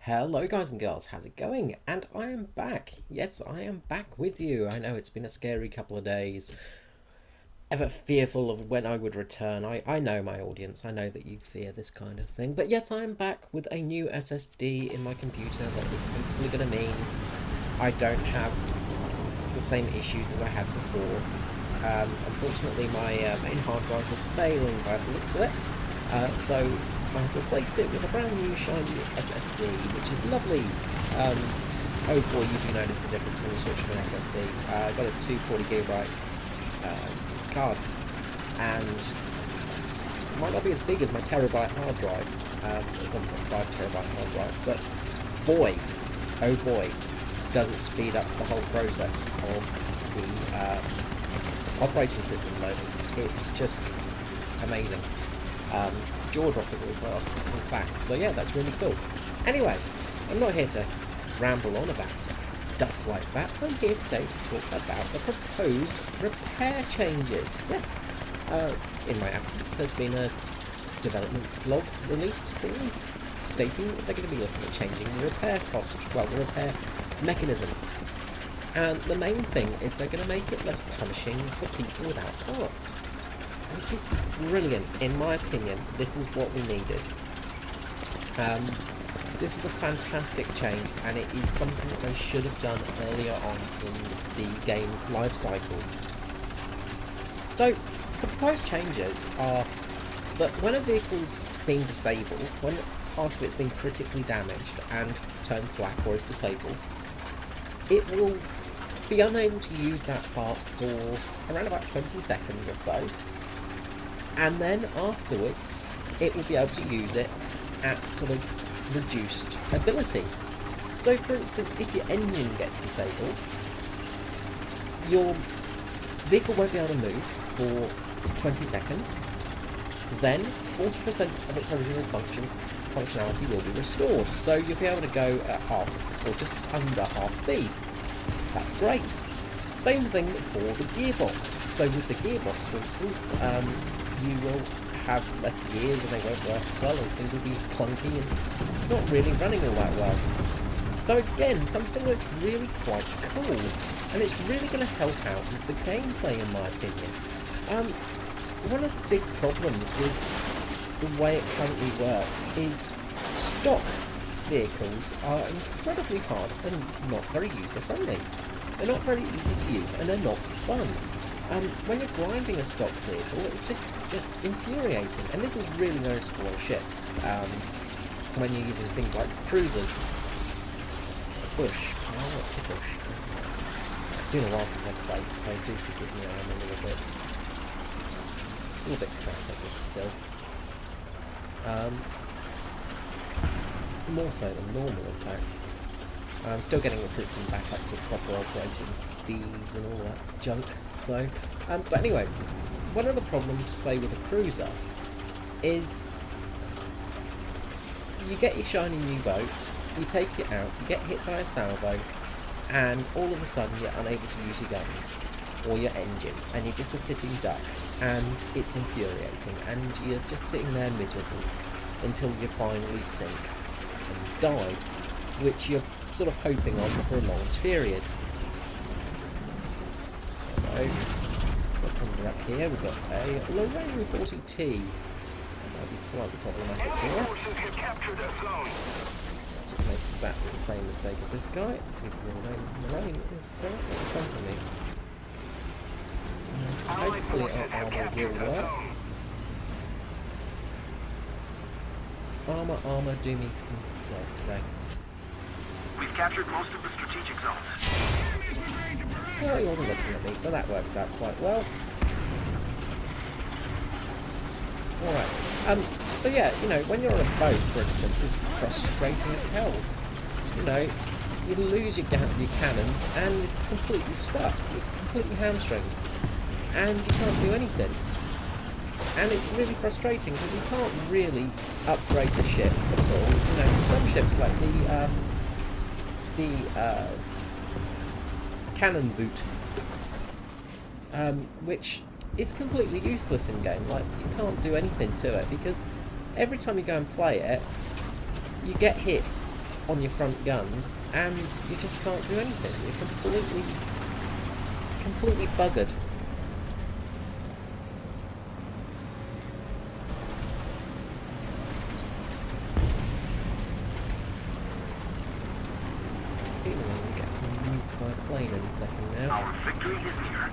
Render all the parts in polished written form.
Hello, guys and girls, how's it going? And I am back. Yes, I am back with you. I know it's been a scary couple of days. Ever fearful of when I would return. I know my audience, I know that you fear this kind of thing. But yes, I am back with a new SSD in my computer that is hopefully going to mean I don't have the same issues as I had before. Unfortunately, my main hard drive was failing by the looks of it. So I've replaced it with a brand new shiny SSD, which is lovely. Oh boy, you do notice the difference when you switch to an SSD. I got a 240GB card, and it might not be as big as my terabyte hard drive, 1.5 TB hard drive, but boy, oh boy, does it speed up the whole process of the operating system loading. It's just amazing. Jaw-droppingly fast, in fact. So yeah, that's really cool. Anyway, I'm not here to ramble on about stuff like that. I'm here today to talk about the proposed repair changes. Yes, in my absence, there's been a development blog released stating that they're going to be looking at changing the repair cost, well, the repair mechanism. And the main thing is they're going to make it less punishing for people without parts, which is brilliant. In my opinion, this is what we needed. This is a fantastic change, and it is something that they should have done earlier on in the game life cycle. So, the proposed changes are that when a vehicle's being disabled, when part of it's been critically damaged and turns black or is disabled, it will be unable to use that part for around about 20 seconds or so. And then afterwards, it will be able to use it at sort of reduced ability. So for instance, if your engine gets disabled, your vehicle won't be able to move for 20 seconds. Then 40% of its original functionality will be restored. So you'll be able to go at half, or just under half speed. That's great. Same thing for the gearbox. So with the gearbox, for instance, you will have less gears and they won't work as well, and things will be clunky and not really running all that well. So again, something that's really quite cool, and it's really going to help out with the gameplay, in my opinion. One of the big problems with the way it currently works is stock vehicles are incredibly hard and not very user-friendly. They're not very easy to use, and they're not fun. When you're grinding a stock vehicle, it's just infuriating, and this is really noticeable on ships. When you're using things like cruisers. It's a bush. Oh, it's a bush. It's been a while since I've played, so do forgive me, I am a little bit crap at this still. More so than normal, in fact. I'm still getting the system back up to proper operating speeds and all that junk. So, but anyway, one of the problems, say, with a cruiser is you get your shiny new boat, you take it out, you get hit by a salvo, and all of a sudden you're unable to use your guns or your engine, and you're just a sitting duck, and it's infuriating, and you're just sitting there miserable until you finally sink and die, which you're sort of hoping on for a long period. So, got somebody up here. We've got a Lorraine 40T. That might be slightly problematic for us. Let's just make exactly the same mistake as this guy. Lorraine is directly in front of me. Hopefully our armour will work. Armour, do me some work today. We've captured most of the strategic zones. Well, he wasn't looking at me, so that works out quite well. Alright, so yeah, you know, when you're on a boat, for instance, it's frustrating as hell. You know, you lose your cannons, and you're completely stuck. You're completely hamstringed. And you can't do anything. And it's really frustrating, because you can't really upgrade the ship at all. You know, some ships, like the cannon boot, which it's completely useless in game. Like, you can't do anything to it because every time you go and play it, you get hit on your front guns and you just can't do anything. You're completely buggered. I think we're going to get nuked by a plane in a second now. Our victory is near.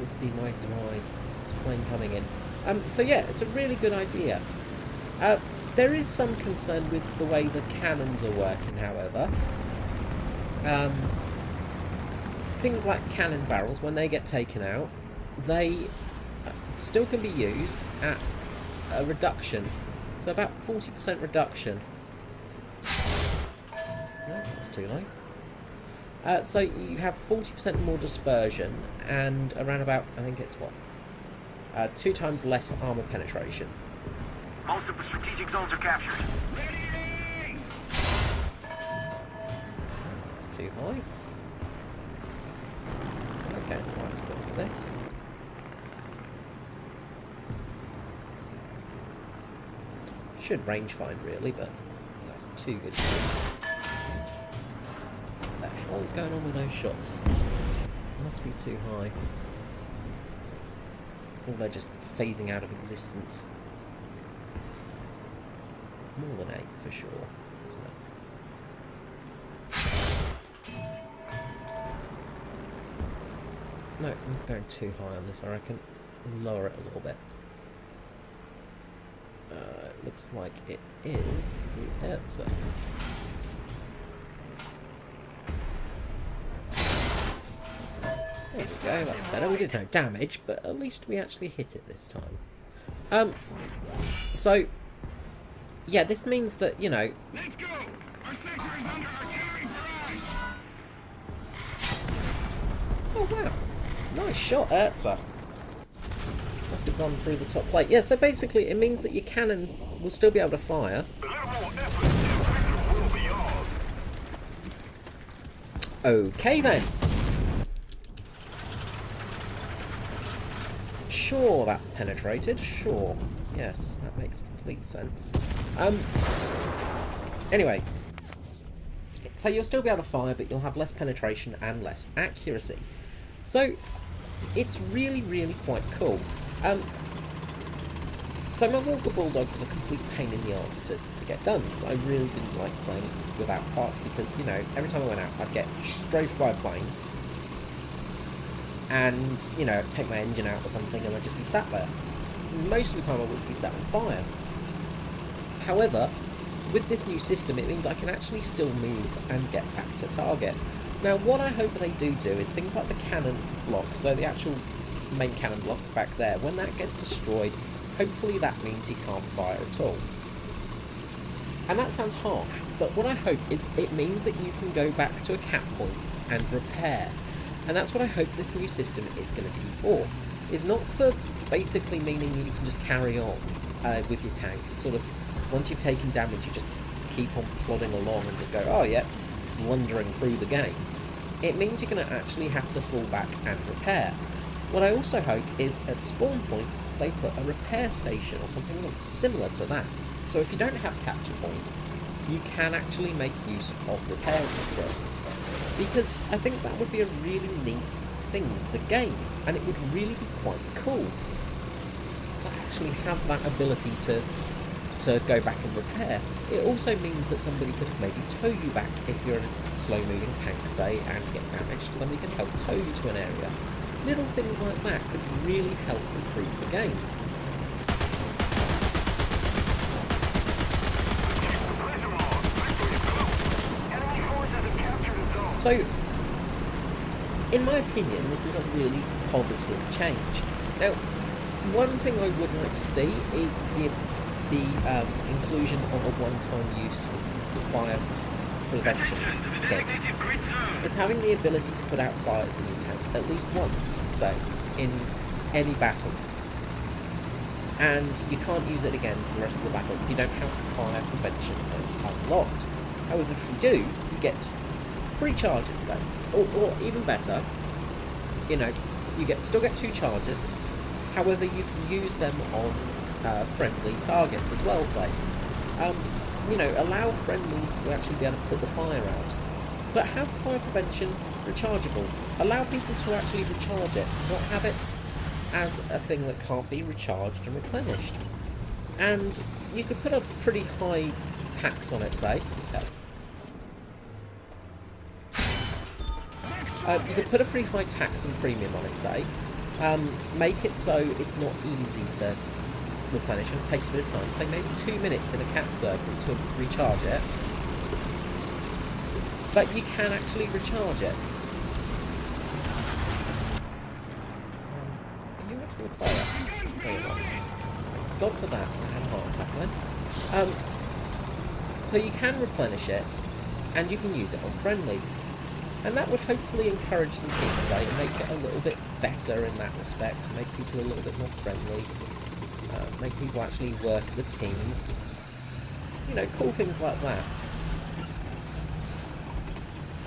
This be my demise. This plane coming in. So yeah, it's a really good idea. There is some concern with the way the cannons are working, however. Things like cannon barrels, when they get taken out, they still can be used at a reduction. So about 40% reduction. No, that was too low. So you have 40% more dispersion and around about, I think it's what? 2 times less armor penetration. Most of the strategic zones are captured. It's too high. Okay, let's go for this. Should range find really, but that's too good. What the hell is going on with those shots? Must be too high. Or they're just phasing out of existence. It's more than 8 for sure, isn't it? No, I'm going too high on this, I reckon. Lower it a little bit. It looks like it is the answer. There we go, that's better. We did no damage, but at least we actually hit it this time. So, yeah, this means that, you know... Let's go! Our sector is under artillery barrage! Oh, wow. Nice shot, Erza. Must have gone through the top plate. Yeah, so basically it means that your cannon will still be able to fire. A little more effort and victory will be ours. Okay, then. Sure, that penetrated. Sure. Yes, that makes complete sense. Anyway. So you'll still be able to fire, but you'll have less penetration and less accuracy. So, it's really, really quite cool. So my Walker Bulldog was a complete pain in the arse to get done, because I really didn't like playing without parts, because, you know, every time I went out, I'd get strafed by a plane, and, you know, take my engine out or something, and I'd just be sat there. Most of the time I wouldn't be sat on fire. However, with this new system, it means I can actually still move and get back to target. Now, what I hope they do is things like the cannon block, so the actual main cannon block back there, when that gets destroyed, hopefully that means you can't fire at all. And that sounds harsh, but what I hope is it means that you can go back to a cap point and repair. And that's what I hope this new system is going to be for. It's not for basically meaning you can just carry on with your tank. It's sort of, once you've taken damage, you just keep on plodding along and just go, oh yeah, blundering through the game. It means you're going to actually have to fall back and repair. What I also hope is at spawn points they put a repair station or something similar to that. So if you don't have capture points, you can actually make use of repairs still. Because I think that would be a really neat thing for the game, and it would really be quite cool to actually have that ability to go back and repair. It also means that somebody could maybe tow you back if you're in a slow-moving tank, say, and get damaged. Somebody can help tow you to an area. Little things like that could really help improve the game. So, in my opinion, this is a really positive change. Now, one thing I would like to see is the inclusion of a one-time use fire prevention kit. It's having the ability to put out fires in your tank at least once, say, in any battle. And you can't use it again for the rest of the battle if you don't have fire prevention unlocked. However, if you do, get free charges, say, or even better, you know, you still get 2 charges. However, you can use them on friendly targets as well, say. You know, allow friendlies to actually be able to put the fire out. But have fire prevention rechargeable. Allow people to actually recharge it, not have it as a thing that can't be recharged and replenished. And you could put a pretty high tax on it, say. You could put a pretty high tax and premium on it, say. Make it so it's not easy to replenish and it takes a bit of time. Say maybe 2 minutes in a cap circle to recharge it. But you can actually recharge it. Are you actually a player? There you are. God for that, I had a heart attack then. So you can replenish it, and you can use it on friendlies. And that would hopefully encourage some team play and make it a little bit better in that respect, make people a little bit more friendly, make people actually work as a team. You know, cool things like that.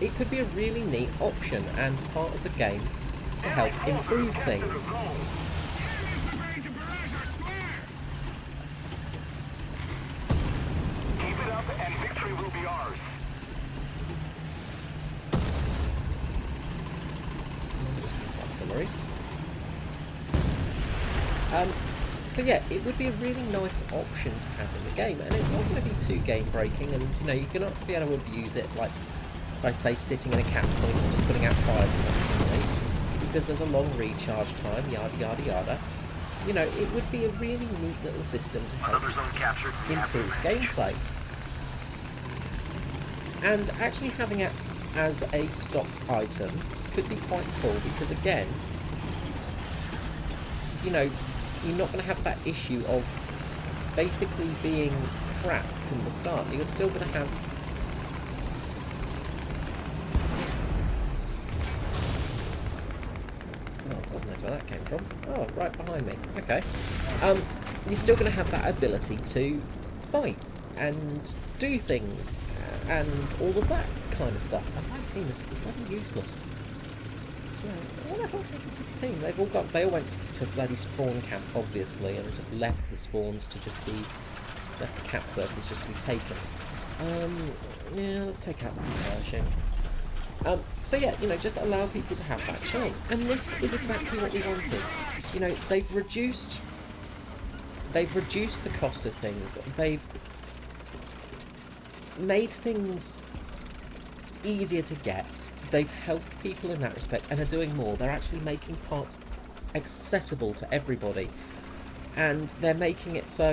It could be a really neat option and part of the game to help improve things. Keep it up and victory will be ours. Artillery. So yeah, it would be a really nice option to have in the game, and it's not going to be too game breaking, and you know, you're not be able to abuse it like, if I say, sitting in a cap point and just putting out fires constantly, because there's a long recharge time, yada yada yada. You know, it would be a really neat little system to help improve gameplay. And actually having it as a stock item could be quite cool, because again, you know, you're not going to have that issue of basically being crap from the start. You're still going to have God knows where that came from. Oh, right behind me. Okay. You're still going to have that ability to fight and do things and all of that kind of stuff. And my team is bloody useless. I swear. What the hell's happened to the team? They all went to bloody spawn camp, obviously, and just left the spawns to just be, left the cap circles just to be taken. Yeah, let's take out the Pershing. So yeah, you know, just allow people to have that chance. And this is exactly what we wanted. You know, they've reduced the cost of things. They've made things easier to get. They've helped people in that respect and are doing more. They're actually making parts accessible to everybody. And they're making it so,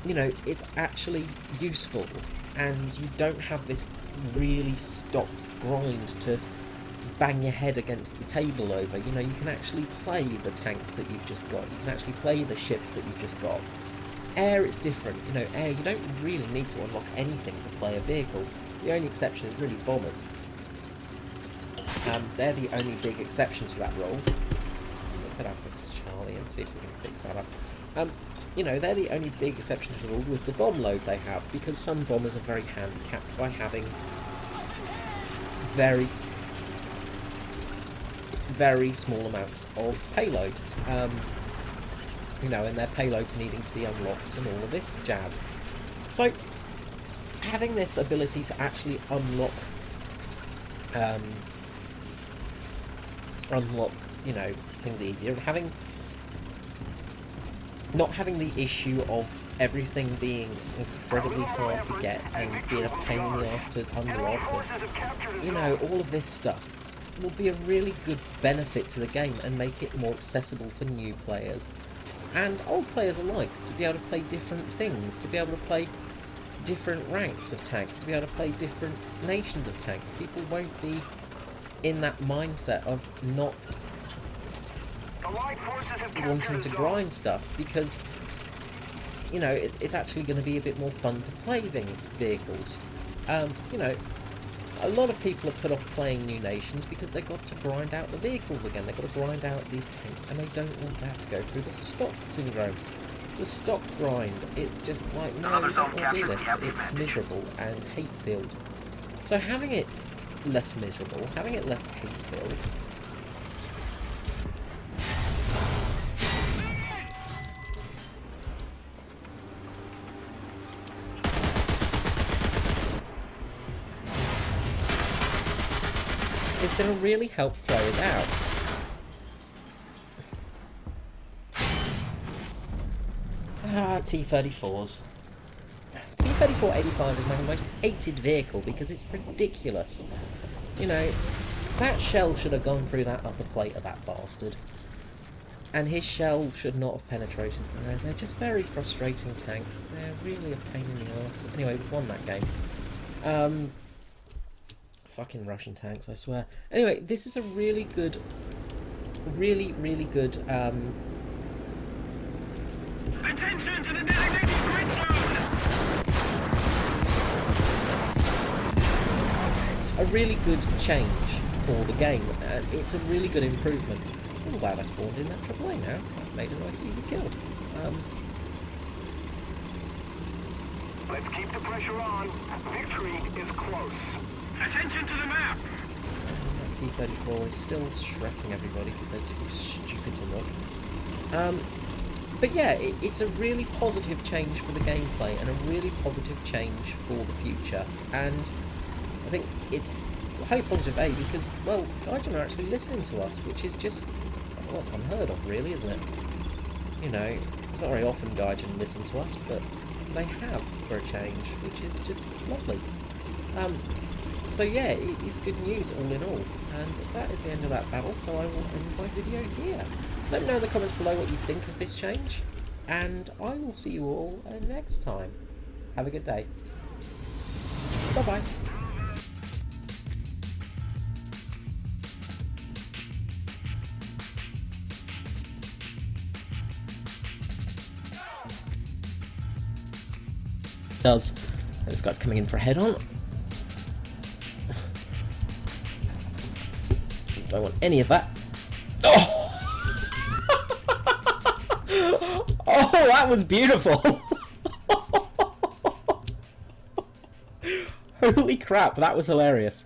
you know, it's actually useful. And you don't have this really stock grind to bang your head against the table over. You know, you can actually play the tank that you've just got. You can actually play the ship that you've just got. Air, it's different. You know, air, you don't really need to unlock anything to play a vehicle. The only exception is really bombers. They're the only big exception to that rule. Let's head out to Charlie and see if we can fix that up. You know, they're the only big exception to the rule with the bomb load they have, because some bombers are very handicapped by having very, very small amounts of payload. You know, and their payloads needing to be unlocked and all of this jazz. So, having this ability to actually unlock, you know, things easier, and not having the issue of everything being incredibly hard to get and being a pain in the ass to unlock, and, you know, all of this stuff will be a really good benefit to the game and make it more accessible for new players and old players alike, to be able to play different things, to be able to play different ranks of tanks, to be able to play different nations of tanks. People won't be in that mindset of not wanting to grind stuff, because, you know, it's actually going to be a bit more fun to play vehicles. You know, a lot of people have put off playing new nations because they've got to grind out the vehicles again. They've got to grind out these tanks, and they don't want to have to go through the stock syndrome. The stock grind, it's just like, no, we don't want to do this. It's miserable and hate-filled. So having it less miserable, having it less hate-filled, is going to really help players out. T-34s. T-34-85 is my most hated vehicle because it's ridiculous. You know, that shell should have gone through that upper plate of that bastard. And his shell should not have penetrated. You know, they're just very frustrating tanks. They're really a pain in the arse. Anyway, we won that game. Fucking Russian tanks, I swear. Anyway, this is a really good... Really, really good... Attention to the designated grid zone! a really good change for the game, and it's a really good improvement. I'm glad I spawned in that AAA now. That made a nice easy kill. Let's keep the pressure on. Victory is close. Attention to the map! That T-34 is still shrekking everybody because they're too stupid to look. But yeah, it's a really positive change for the gameplay and a really positive change for the future. And I think it's highly positive, A, because, well, Gaijin are actually listening to us, which is just, well, it's unheard of, really, isn't it? You know, it's not very often Gaijin listen to us, but they have for a change, which is just lovely. So yeah, it is good news all in all. And that is the end of that battle, so I will end my video here. Let me know in the comments below what you think of this change, and I will see you all next time. Have a good day. Bye-bye. Does. This guy's coming in for a head-on. Don't want any of that. Oh! Oh, that was beautiful! Holy crap, that was hilarious.